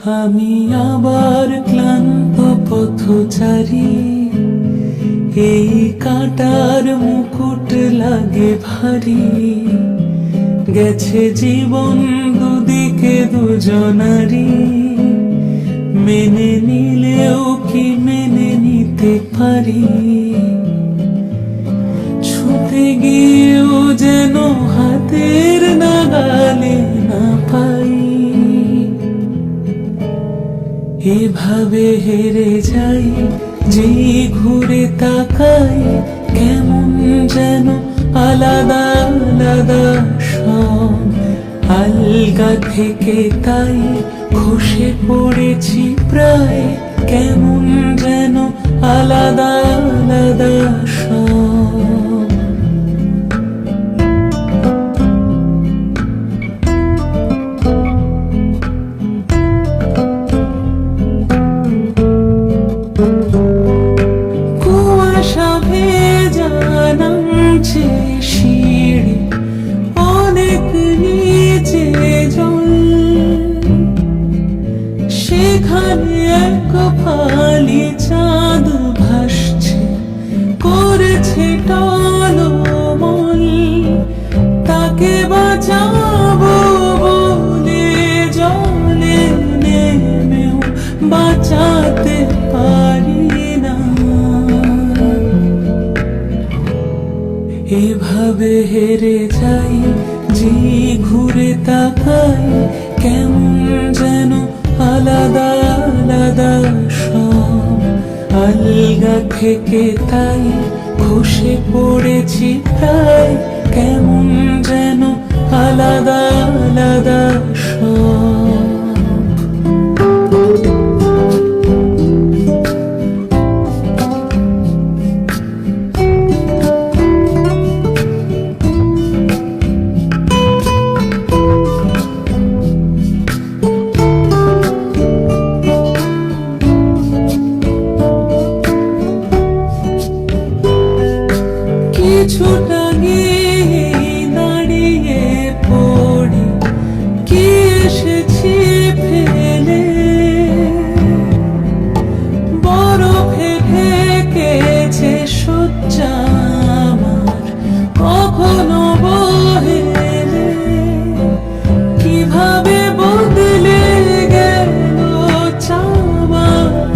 আমি আবার ক্লান্ত পথচারী, এই কাঁটার মুকুট লাগে ভারী। গেছে জীবন দুদিকে দুজনারি, মেনে নিলেও কি মেনে নিতে পারি? ছুতে গিয়েও যেন হাতের নাগালে না পাই। এভাবে হেরে যাই, যেই ঘুরে তাকাই, কেমন যেন আলাদা আলাদা সব। আলগা থেকে তাই খসে পড়েছি প্রায়, কেমন যেন আলাদা আলাদা সব। কুয়াশা ভেজা নামছে সিঁড়ি, অনেক নিচে জল। সেখানে এক ফালি চাঁদ ভাসছে, করেছে টলমল। তাকে বাঁচাবো বলে জলে নেমেও বাঁচাতে পারি না। এভাবে হেরে যাই, যে ঘুরে তাকাই, কেমন যেন আলাদা আলাদা সব। আলগা থেকে তাই খসে পড়েছি প্রায়, কেমন যেন আলাদা আলাদা সব। কিছুটা গিয়ে দাঁড়িয়ে পড়ি, কি এসেছি ফেলে। বরফে ঢেকেছে শয্যা আমার, কখনো বহে এলে। কিভাবে বদলে গেল চাওয়া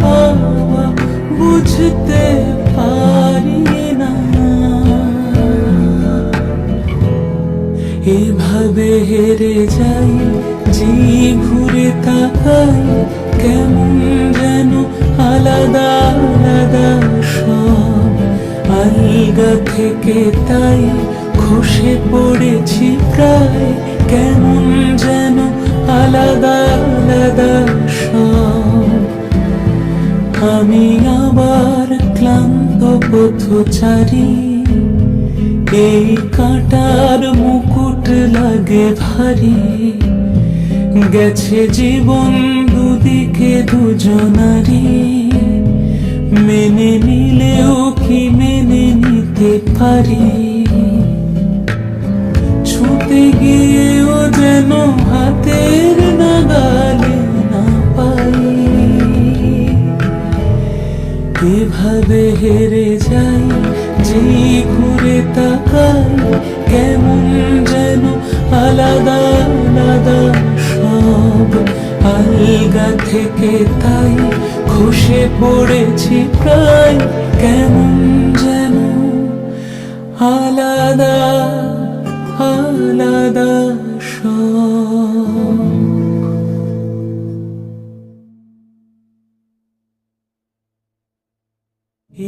পাওয়া, বুঝতে পারি না। এভাবে হেরে যাই, যে ঘুরে তাকাই, কেমন যেন আলাদা আলাদা সব। আলগা থেকে তাই খসে পড়েছি প্রায়, কেমন যেন আলাদা আলাদা সব। আমি আবার ক্লান্ত পথচারী, এই কাঁটার মুকুট লাগে ভারী। গেছে জীবন দুদিকে দুজনারি, মেনে নিলেও কি মেনে নিতে পারি? ছুতে গিয়েও যেন হাতের নাগালে না পাই। এভাবে হেরে যাই, যে ঘুরে তাকাই, কেমন যেন আলাদা আলাদা সব। আলগা থেকে তাই খসে পড়েছি প্রায়, কেমন যেন আলাদা আলাদা সব।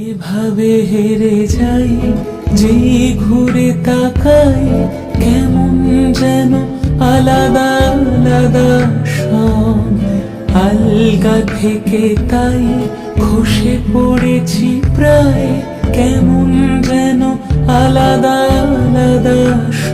এভাবে হেরে যাই, যে ঘুরে তাকাই, কেমন যেন আলাদা আলাদা সব। আলগা থেকে তাই খসে পড়েছি প্রায়, কেমন যেন আলাদা আলাদা সব।